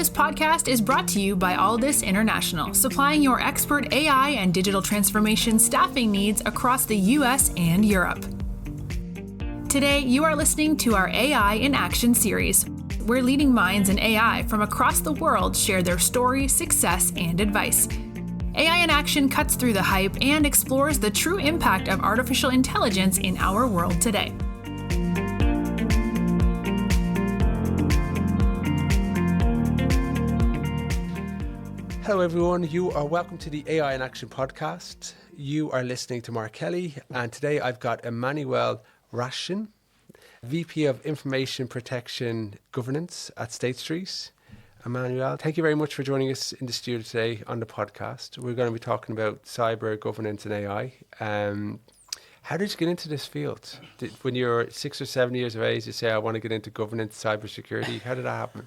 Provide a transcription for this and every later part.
This podcast is brought to you by Alldus International, supplying your expert AI and digital transformation staffing needs across the US and Europe. Today, you are listening to our AI in Action series, where leading minds in AI from across the world share their story, success, and advice. AI in Action cuts through the hype and explores the true impact of artificial intelligence in our world today. Hello everyone, you are welcome to the AI in Action podcast. You are listening to Mark Kelly, and today I've got Emmanuel Ranchin, VP of Information Protection Governance at State Street. Emmanuel, thank you very much for joining us in the studio today on the podcast. We're going to be talking about cyber governance and AI. How did you get into this field? When you're 6 or 7 years of age, you say, I want to get into governance, cybersecurity. How did that happen?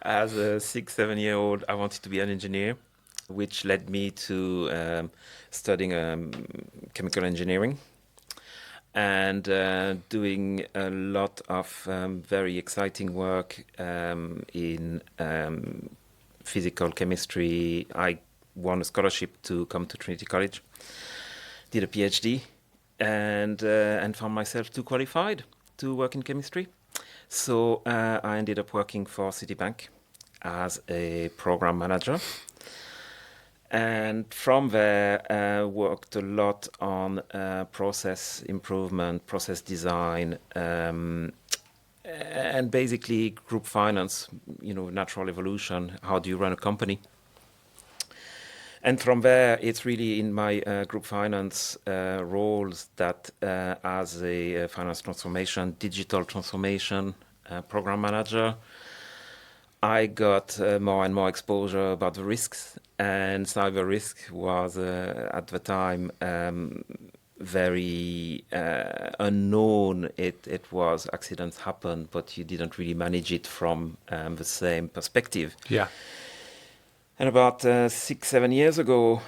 As a 6-7-year-old, I wanted to be an engineer, which led me to studying chemical engineering and doing a lot of very exciting work in physical chemistry. I won a scholarship to come to Trinity College, did a PhD, and found myself too qualified to work in chemistry. So I ended up working for Citibank as a program manager. And from there, worked a lot on process improvement, process design, and basically group finance, natural evolution. How do you run a company? And from there, it's really in my group finance roles that as a finance transformation, digital transformation program manager, I got more and more exposure about the risks. And cyber risk was at the time very unknown. It was accidents happen, but you didn't really manage it from the same perspective. Yeah. And about 6-7 years ago,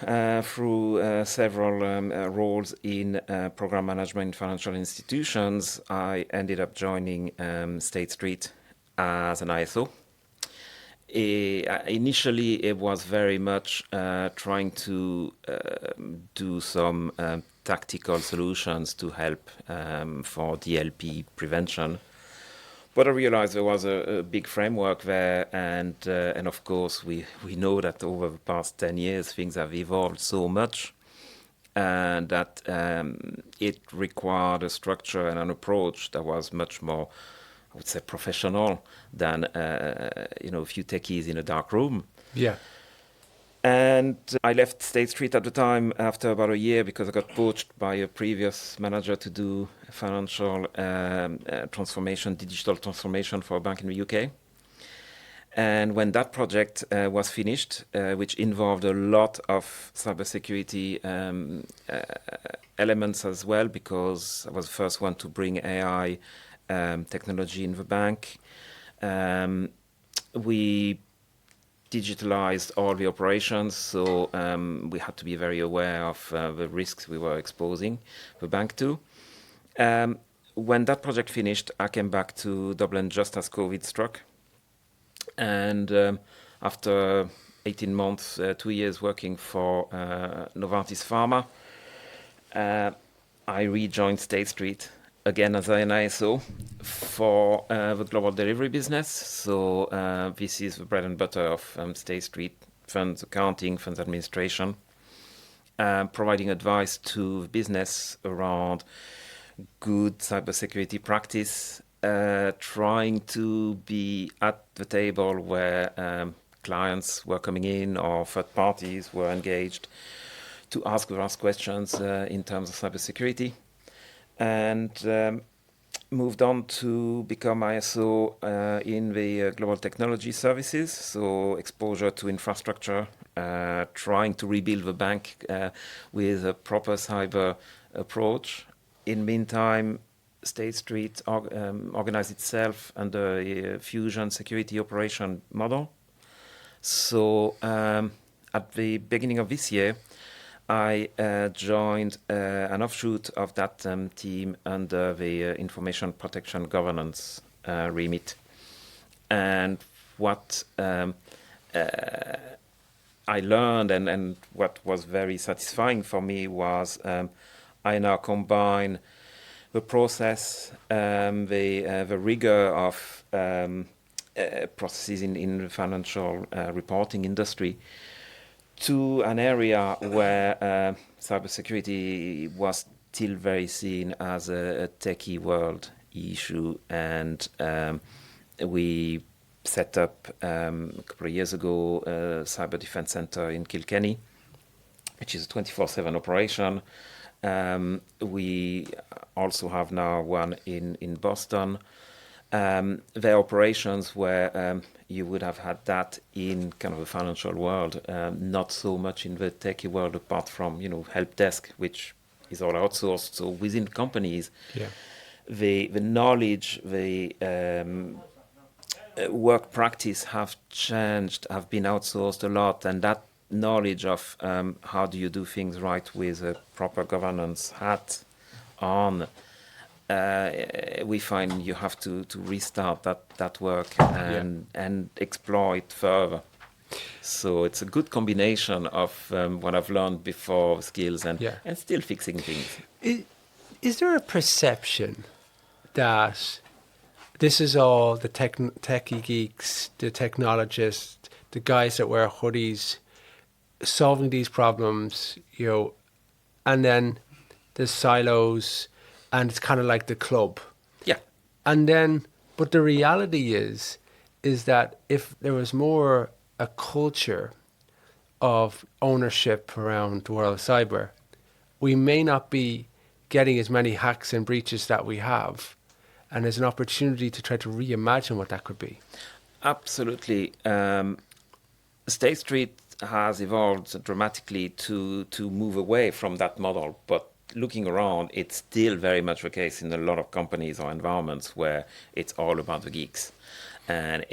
through several roles in program management in financial institutions, I ended up joining State Street as an ISO. Initially, it was very much trying to do some tactical solutions to help for DLP prevention. But I realized there was a big framework there, and of course we know that over the past 10 years things have evolved so much, and that it required a structure and an approach that was much more, I would say, professional than a few techies in a dark room. Yeah. And I left State Street at the time after about a year because I got poached by a previous manager to do financial transformation, digital transformation for a bank in the UK. And when that project was finished, which involved a lot of cybersecurity elements as well, because I was the first one to bring AI technology in the bank, we digitalized all the operations, so we had to be very aware of the risks we were exposing the bank to. When that project finished, I came back to Dublin just as COVID struck. And after 18 months, 2 years working for Novartis Pharma, I rejoined State Street again as an ISO for the global delivery business. So this is the bread and butter of State Street: funds accounting, funds administration, providing advice to business around good cybersecurity practice, trying to be at the table where clients were coming in or third parties were engaged to ask us questions in terms of cybersecurity. And moved on to become ISO in the global technology services, so exposure to infrastructure, trying to rebuild the bank with a proper cyber approach. In the meantime, State Street organized itself under a fusion security operation model. So at the beginning of this year, I joined an offshoot of that team under the information protection governance remit. And what I learned and what was very satisfying for me was I now combine the process, the rigor of processes in the financial reporting industry to an area where cybersecurity was still very seen as a techie world issue, and we set up a couple of years ago a cyber defense center in Kilkenny, which is a 24/7 operation. We also have now one in Boston. Their operations where you would have had that in kind of the financial world, not so much in the techie world, apart from help desk, which is all outsourced. So within companies, the knowledge, the work practice have changed, have been outsourced a lot, and that knowledge of how do you do things right with a proper governance hat on, we find you have to restart that work and explore it further. So it's a good combination of what I've learned before, skills, and still fixing things. Is there a perception that this is all the techie geeks, the technologists, the guys that wear hoodies, solving these problems, and then there's silos, and it's kind of like the club. Yeah. And then, but the reality is that if there was more a culture of ownership around the world of cyber, we may not be getting as many hacks and breaches that we have. And there's an opportunity to try to reimagine what that could be. Absolutely. State Street has evolved dramatically to move away from that model, but looking around, it's still very much the case in a lot of companies or environments where it's all about the geeks. And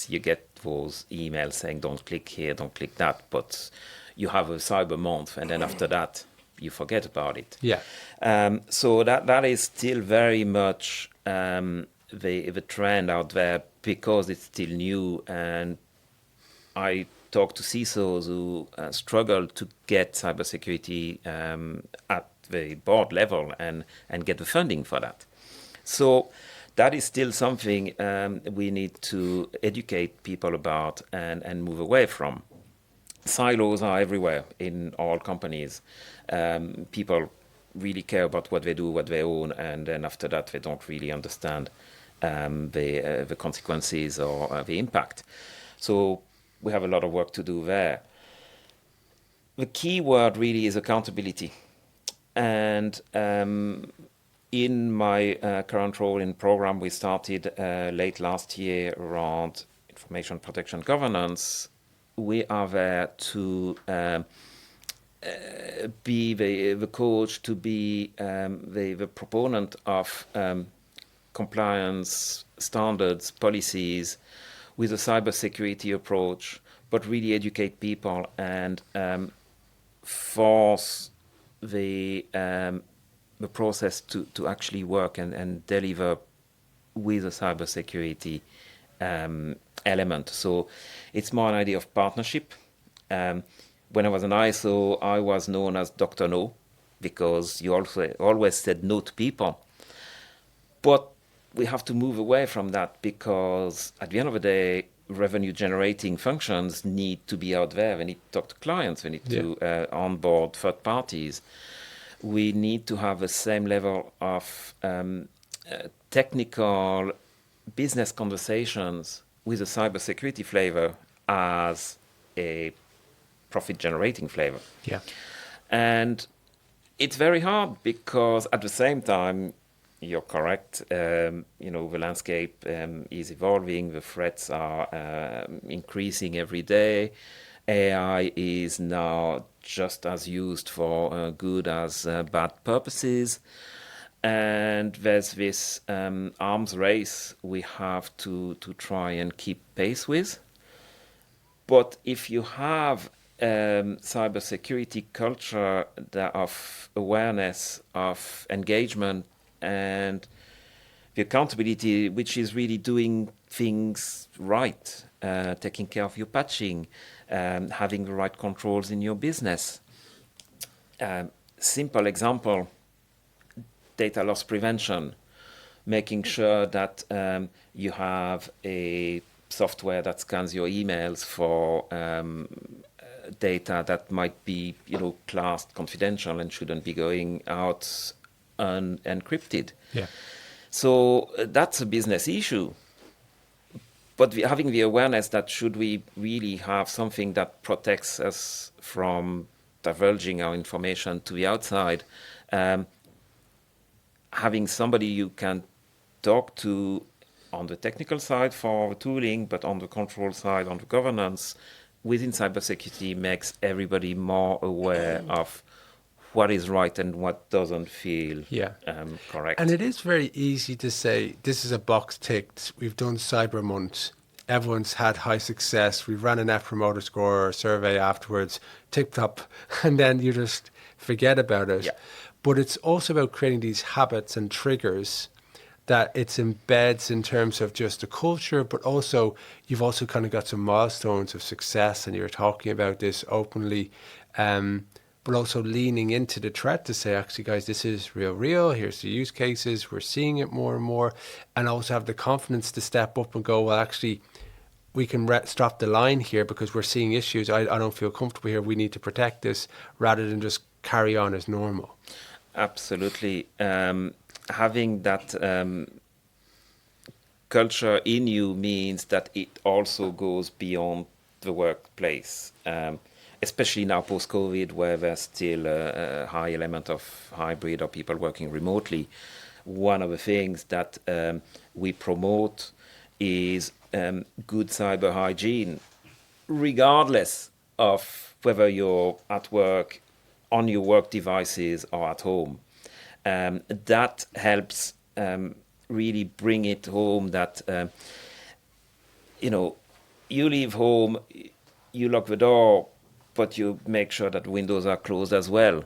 you get those emails saying, don't click here, don't click that, but you have a cyber month, and then after that, you forget about it. Yeah. So that is still very much the trend out there, because it's still new. And I talk to CISOs who struggle to get cybersecurity at the board level and get the funding for that. So that is still something we need to educate people about and move away from. Silos are everywhere in all companies. People really care about what they do, what they own, and then after that they don't really understand the consequences or the impact. So we have a lot of work to do there. The key word really is accountability. And in my current role in program, we started late last year around information protection governance. We are there to be the coach, to be the proponent of compliance standards, policies with a cybersecurity approach, but really educate people and force the process to actually work and deliver with a cybersecurity element. So it's more an idea of partnership. When I was an ISO, I was known as Dr. No, because you also always said no to people. But we have to move away from that, because at the end of the day, revenue generating functions need to be out there. We need to talk to clients. We need to onboard third parties. We need to have the same level of technical business conversations with a cybersecurity flavor as a profit-generating flavor. Yeah. And it's very hard, because at the same time, you're correct, the landscape is evolving, the threats are increasing every day. AI is now just as used for good as bad purposes. And there's this arms race we have to try and keep pace with. But if you have cybersecurity culture of awareness, of engagement, and the accountability, which is really doing things right, taking care of your patching, having the right controls in your business. Simple example, data loss prevention, making sure that you have a software that scans your emails for data that might be, classed confidential and shouldn't be going out unencrypted. Yeah. So that's a business issue. But having the awareness that should we really have something that protects us from divulging our information to the outside, having somebody you can talk to on the technical side for tooling, but on the control side, on the governance, within cybersecurity makes everybody more aware of what is right and what doesn't feel correct. And it is very easy to say, this is a box ticked. We've done Cyber Month. Everyone's had high success. We've ran a Net Promoter Score survey afterwards, ticked up, and then you just forget about it. Yeah. But it's also about creating these habits and triggers that it's embeds in terms of just the culture, but also you've also kind of got some milestones of success, and you're talking about this openly, but also leaning into the threat to say, actually, guys, this is real. Here's the use cases. We're seeing it more and more, and also have the confidence to step up and go, well, actually, we can stop the line here because we're seeing issues. I don't feel comfortable here. We need to protect this rather than just carry on as normal. Absolutely. Having that culture in you means that it also goes beyond the workplace, especially now post-COVID, where there's still a high element of hybrid or people working remotely. One of the things that we promote is good cyber hygiene, regardless of whether you're at work, on your work devices, or at home. That helps really bring it home that, you leave home, you lock the door, but you make sure that windows are closed as well.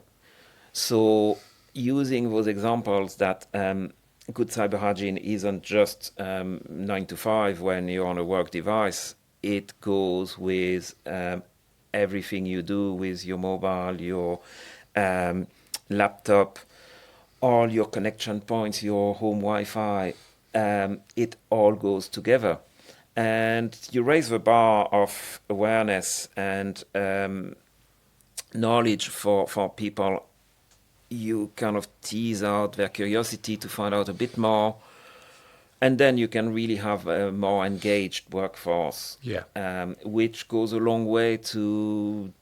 So using those examples that good cyber hygiene isn't just 9 to 5 when you're on a work device, it goes with everything you do with your mobile, your laptop, all your connection points, your home Wi-Fi, it all goes together. And you raise the bar of awareness and knowledge for people. You kind of tease out their curiosity to find out a bit more. And then you can really have a more engaged workforce, which goes a long way to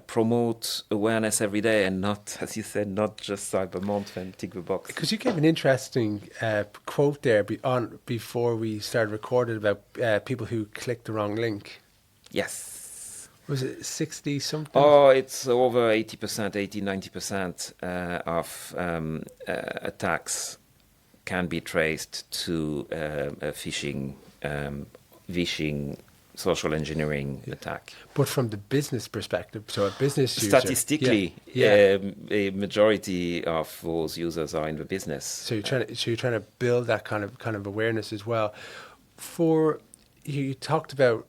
promote awareness every day, and not, as you said, not just Cyber Month and tick the box. Because you gave an interesting quote there before we started recording about people who clicked the wrong link. Yes. Was it 60 something? Oh, it's over 80%, 90% of attacks can be traced to a phishing, social engineering attack. But from the business perspective, so a business user... Statistically, a majority of those users are in the business. So you're trying to build that kind of awareness as well. For you talked about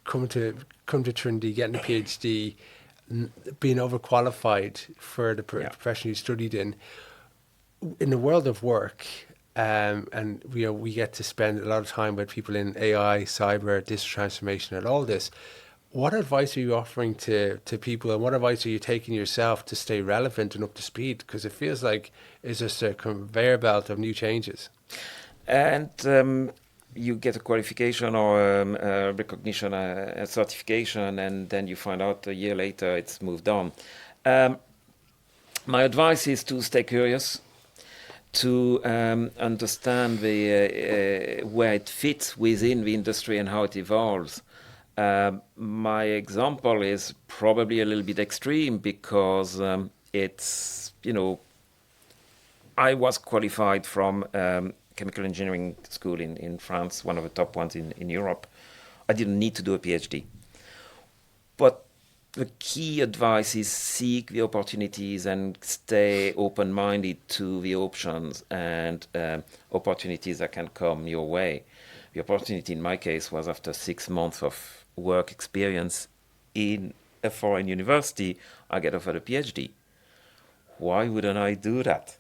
coming to Trinity, getting a PhD, being overqualified for the profession you studied in. In the world of work, and we get to spend a lot of time with people in AI, cyber, digital transformation, and all this. What advice are you offering to people, and what advice are you taking yourself to stay relevant and up to speed? Because it feels like it's just a conveyor belt of new changes. And you get a qualification or a recognition, a certification, and then you find out a year later it's moved on. My advice is to stay curious, to understand where it fits within the industry and how it evolves. My example is probably a little bit extreme because it's, I was qualified from chemical engineering school in France, one of the top ones in Europe. I didn't need to do a PhD. But the key advice is seek the opportunities and stay open-minded to the options and opportunities that can come your way. The opportunity in my case was after 6 months of work experience in a foreign university, I get offered a PhD. Why wouldn't I do that?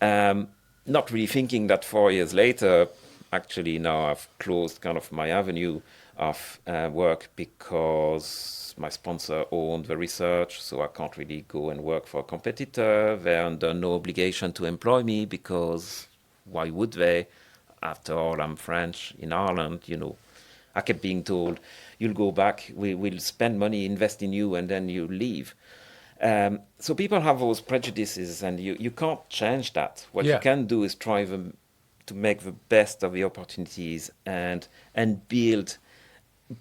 Not really thinking that 4 years later, actually now I've closed kind of my avenue of work because my sponsor owned the research, so I can't really go and work for a competitor. They're under no obligation to employ me because why would they? After all, I'm French in Ireland, I kept being told, you'll go back, we'll spend money, invest in you, and then you leave. So people have those prejudices, and you can't change that. What you can do is try to make the best of the opportunities and build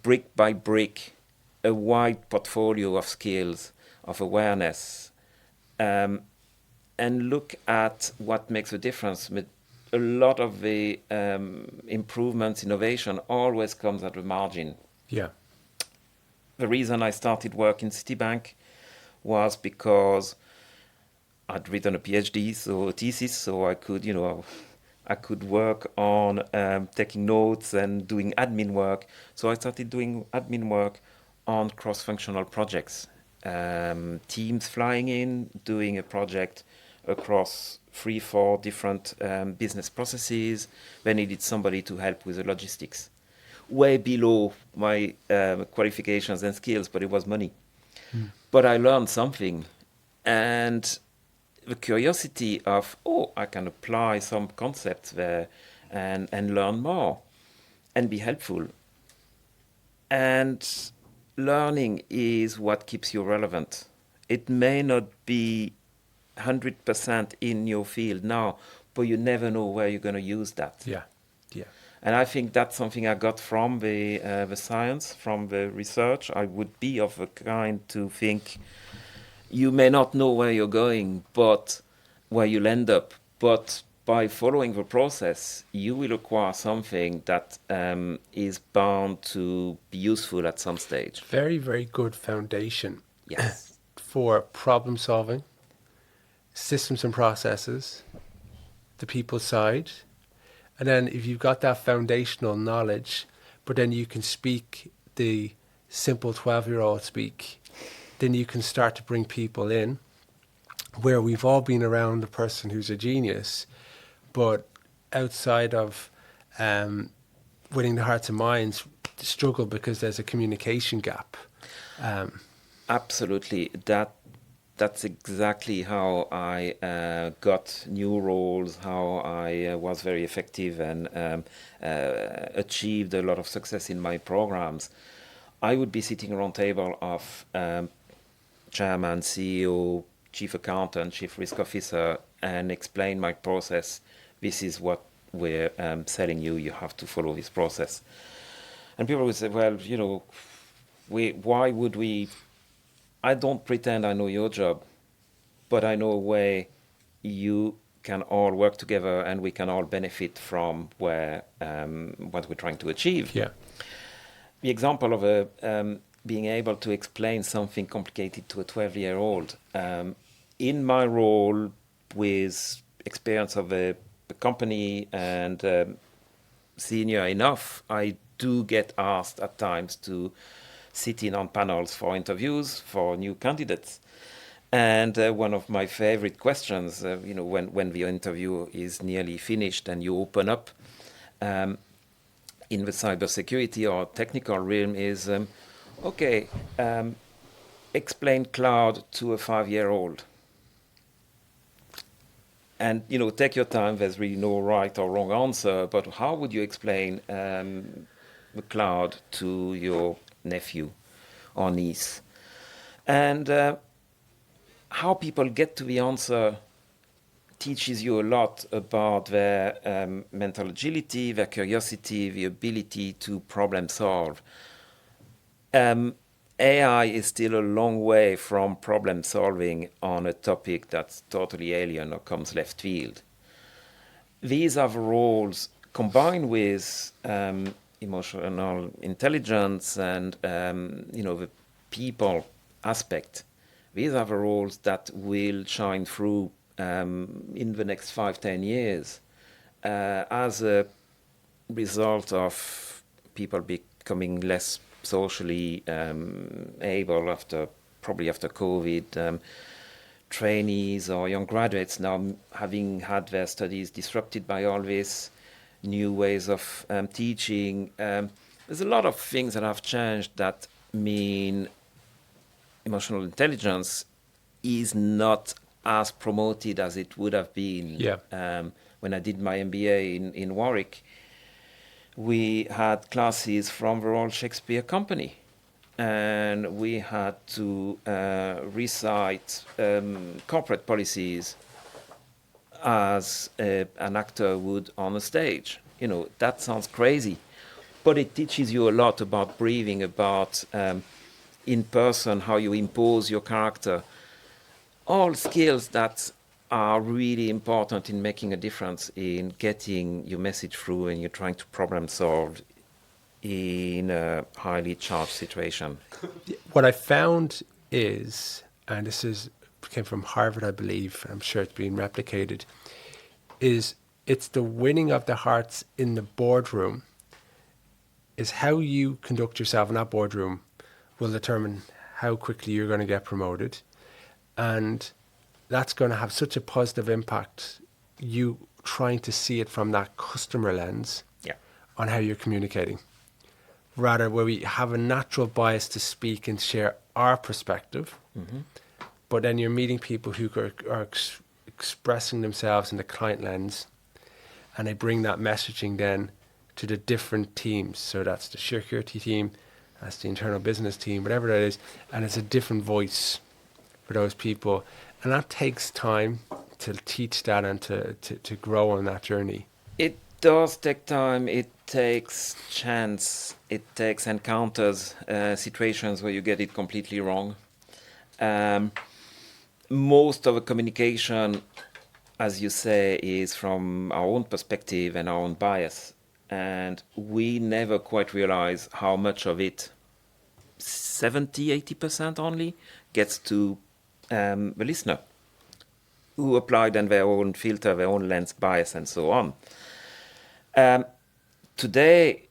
brick by brick a wide portfolio of skills, of awareness, and look at what makes a difference. A lot of the improvements, innovation always comes at the margin. Yeah. The reason I started work in Citibank was because I'd written a PhD, so a thesis, so I could, I could work on taking notes and doing admin work. So I started doing admin work on cross-functional projects. Teams flying in, doing a project across 3-4 different business processes. They needed somebody to help with the logistics. Way below my qualifications and skills, but it was money. But I learned something. And the curiosity of, I can apply some concepts there and learn more and be helpful. And learning is what keeps you relevant. It may not be 100% in your field now, but you never know where you're going to use that. Yeah. And I think that's something I got from the science, from the research. I would be of a kind to think you may not know where you're going, but where you'll end up. But by following the process, you will acquire something that is bound to be useful at some stage. Very, very good foundation. Yes. For problem solving, systems and processes, the people side. And then if you've got that foundational knowledge, but then you can speak the simple 12-year-old speak, then you can start to bring people in where we've all been around a person who's a genius, but outside of winning the hearts and minds, struggle because there's a communication gap. Absolutely. That's exactly how I got new roles, how I was very effective and achieved a lot of success in my programs. I would be sitting around table of chairman, CEO, chief accountant, chief risk officer, and explain my process. This is what we're selling you. You have to follow this process. And people would say, well, why would we... I don't pretend I know your job, but I know a way you can all work together and we can all benefit from what we're trying to achieve. Yeah. The example of being able to explain something complicated to a 12-year-old. In my role with experience of a company and senior enough, I do get asked at times to sit in on panels for interviews for new candidates. And one of my favorite questions, when the interview is nearly finished and you open up in the cybersecurity or technical realm is, explain cloud to a 5-year-old. And, take your time. There's really no right or wrong answer. But how would you explain the cloud to your nephew or niece? And how people get to the answer teaches you a lot about their mental agility, their curiosity, the ability to problem solve. AI is still a long way from problem solving on a topic that's totally alien or comes left field. These are the roles combined with emotional intelligence and the people aspect. These are the roles that will shine through in the next 5-10 years as a result of people becoming less socially able after COVID, trainees or young graduates now having had their studies disrupted by all this, new ways of teaching. There's a lot of things that have changed that mean emotional intelligence is not as promoted as it would have been. When I did my MBA in Warwick, we had classes from the Royal Shakespeare Company, and we had to recite corporate policies as an actor would on a stage. That sounds crazy, but it teaches you a lot about breathing, about in person, how you impose your character, all skills that are really important in making a difference in getting your message through and you're trying to problem solve in a highly charged situation. What I found is, and came from Harvard, I believe, I'm sure it's being replicated, is it's the winning of the hearts in the boardroom, is how you conduct yourself in that boardroom will determine how quickly you're going to get promoted. And that's going to have such a positive impact, you trying to see it from that customer lens on how you're communicating. Rather, where we have a natural bias to speak and share our perspective, but then you're meeting people who are expressing themselves in the client lens, and they bring that messaging then to the different teams. So that's the security team, that's the internal business team, whatever that is, and it's a different voice for those people. And that takes time to teach that and to grow on that journey. It does take time. It takes chance. It takes encounters, situations where you get it completely wrong. Most of the communication, as you say, is from our own perspective and our own bias. And we never quite realize how much of it, 70-80% only, gets to the listener, who apply then their own filter, their own lens, bias, and so on. Today,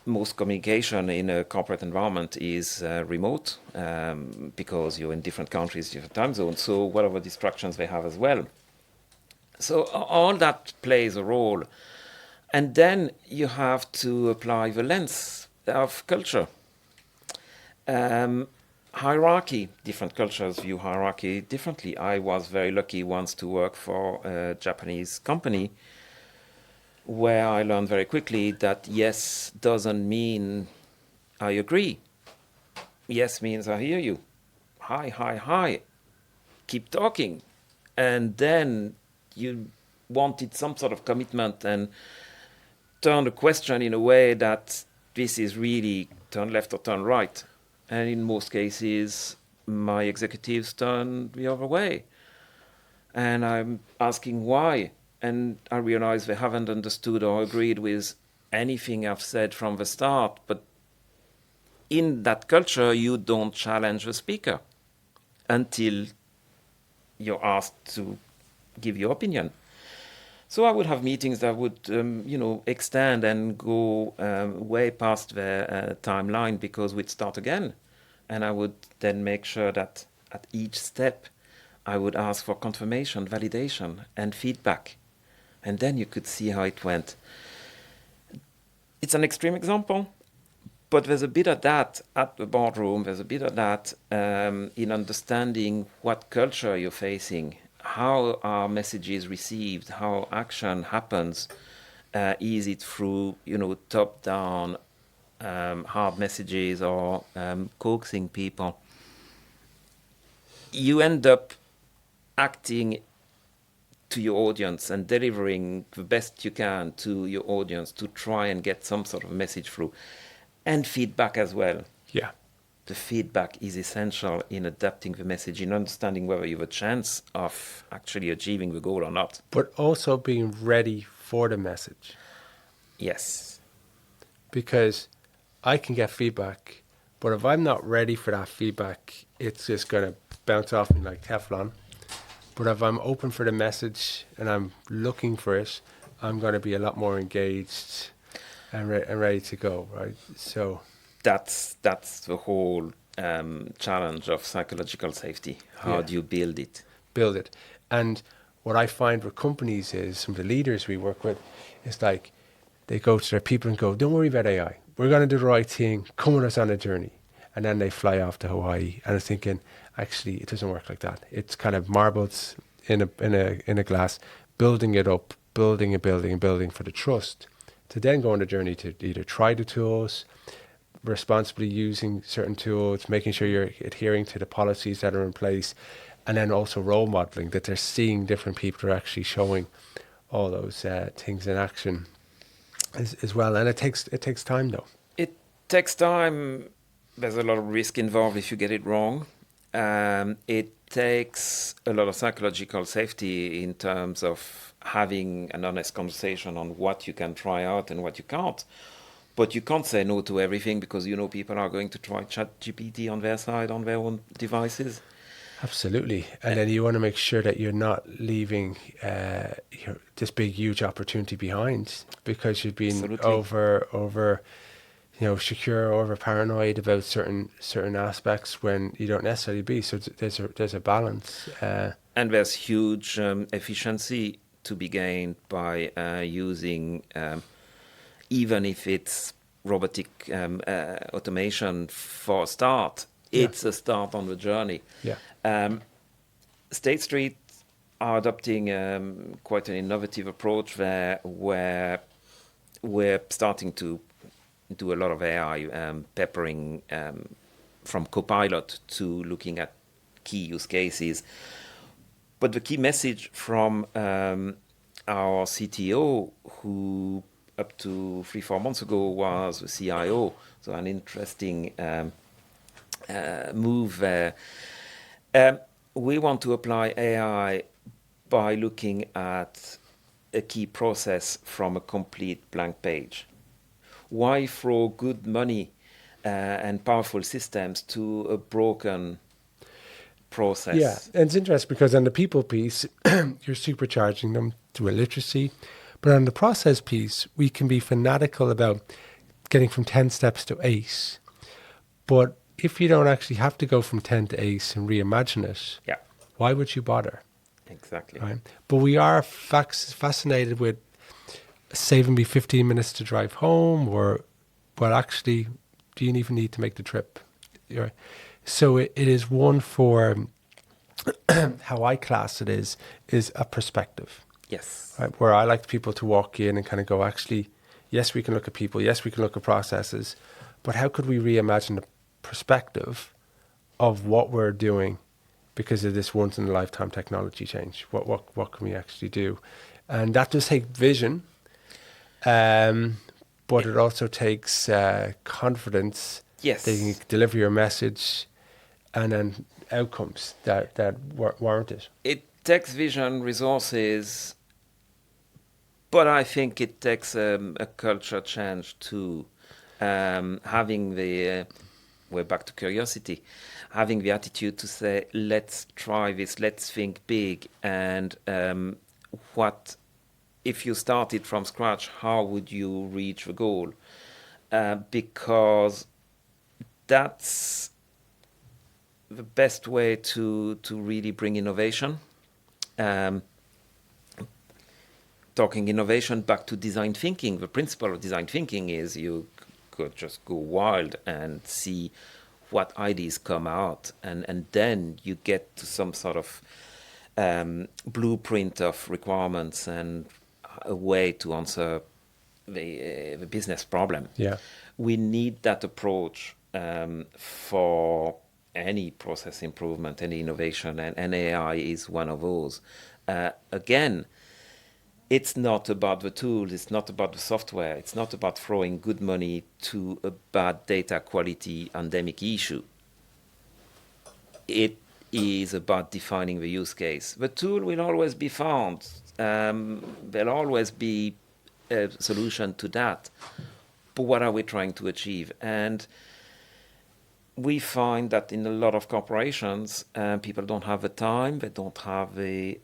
most communication in a corporate environment is remote because you're in different countries, different time zones, so whatever distractions they have as well. So all that plays a role. And then you have to apply the lens of culture. Hierarchy, different cultures view hierarchy differently. I was very lucky once to work for a Japanese company where I learned very quickly that yes doesn't mean I agree. Yes means I hear you. Hi. Keep talking. And then you wanted some sort of commitment and turn the question in a way that this is really turn left or turn right. And in most cases, my executives turn the other way. And I'm asking why. And I realize they haven't understood or agreed with anything I've said from the start. But in that culture, you don't challenge the speaker until you're asked to give your opinion. So I would have meetings that would, extend and go way past the timeline because we'd start again. And I would then make sure that at each step, I would ask for confirmation, validation, and feedback. And then you could see how it went. It's an extreme example, but there's a bit of that at the boardroom. There's a bit of that in understanding what culture you're facing, how are messages received, how action happens. Is it through, top-down hard messages or coaxing people? You end up acting to your audience and delivering the best you can to your audience to try and get some sort of message through. And feedback as well. Yeah. The feedback is essential in adapting the message, in understanding whether you have a chance of actually achieving the goal or not. But also being ready for the message. Yes. Because I can get feedback, But if I'm not ready for that feedback, it's just going to bounce off me like Teflon. But if I'm open for the message and I'm looking for it, I'm going to be a lot more engaged and ready to go, right? So that's the whole challenge of psychological safety. How do you build it? Build it. And what I find with companies is some of the leaders we work with, is like they go to their people and go, don't worry about AI. We're going to do the right thing. Come with us on a journey. And then they fly off to Hawaii. And I'm thinking, actually, it doesn't work like that. It's kind of marbles in a glass, building it up, building for the trust, to then go on a journey to either try the tools, responsibly using certain tools, making sure you're adhering to the policies that are in place, and then also role modeling, that they're seeing different people are actually showing all those things in action as well. And it takes time, though. It takes time. There's a lot of risk involved if you get it wrong. It takes a lot of psychological safety in terms of having an honest conversation on what you can try out and what you can't. But you can't say no to everything, because you know people are going to try ChatGPT on their side, on their own devices. Absolutely. And then you want to make sure that you're not leaving this big, huge opportunity behind, because you've been Absolutely. over secure, over paranoid about certain aspects when you don't necessarily be. So there's a balance. And there's huge efficiency to be gained by using, even if it's robotic automation for a start, it's a start on the journey. Yeah. State Street are adopting quite an innovative approach there, where we're starting to do a lot of AI peppering from Copilot to looking at key use cases. But the key message from our CTO, who up to 3-4 months ago was the CIO, so an interesting move there. We want to apply AI by looking at a key process from a complete blank page. Why throw good money and powerful systems to a broken process? Yeah, and it's interesting because on the people piece, you're supercharging them to a literacy. But on the process piece, we can be fanatical about getting from 10 steps to 8. But if you don't actually have to go from 10 to 8 and reimagine it, why would you bother? Exactly. Right? But we are fascinated with saving me 15 minutes to drive home, or, well, actually, do you even need to make the trip? Right? So it is one for, how I class it is a perspective. Yes. Right? Where I like people to walk in and kind of go, actually, yes, we can look at people, yes, we can look at processes, but how could we reimagine the perspective of what we're doing because of this once in a lifetime technology change? What can we actually do? And that does take vision, but it also takes confidence. Yes. That you can deliver your message and then outcomes that warrant it. It takes vision, resources, but I think it takes a culture change too. Having we're back to curiosity, having the attitude to say, let's try this, let's think big, and what if you started from scratch, how would you reach the goal? Because that's the best way to really bring innovation. Talking innovation back to design thinking, the principle of design thinking is you could just go wild and see what ideas come out, and then you get to some sort of blueprint of requirements and a way to answer the business problem. Yeah. We need that approach for any process improvement, any innovation, and AI is one of those. Again, it's not about the tools, it's not about the software, it's not about throwing good money to a bad data quality endemic issue. It is about defining the use case. The tool will always be found. There'll always be a solution to that. But what are we trying to achieve? And we find that in a lot of corporations, people don't have the time, they don't have a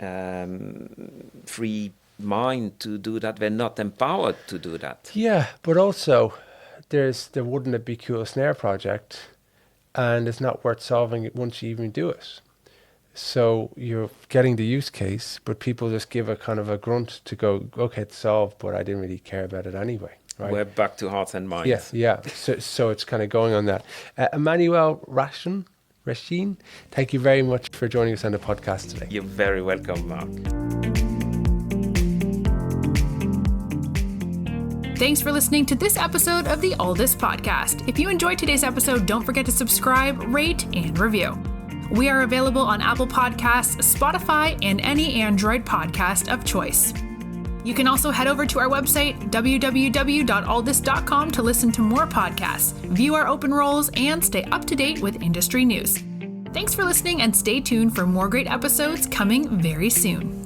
free mind to do that. They're not empowered to do that. Yeah, but also there wouldn't it be cool snare project, and it's not worth solving it once you even do it. So you're getting the use case, but people just give a kind of a grunt to go, okay, it's solved, but I didn't really care about it anyway. Right? We're back to hearts and minds. Yeah. So it's kind of going on that. Emmanuel Ranchin, thank you very much for joining us on the podcast today. You're very welcome, Mark. Thanks for listening to this episode of the Alldus podcast. If you enjoyed today's episode, don't forget to subscribe, rate, and review. We are available on Apple Podcasts, Spotify, and any Android podcast of choice. You can also head over to our website, www.alldus.com, to listen to more podcasts, view our open roles, and stay up to date with industry news. Thanks for listening, and stay tuned for more great episodes coming very soon.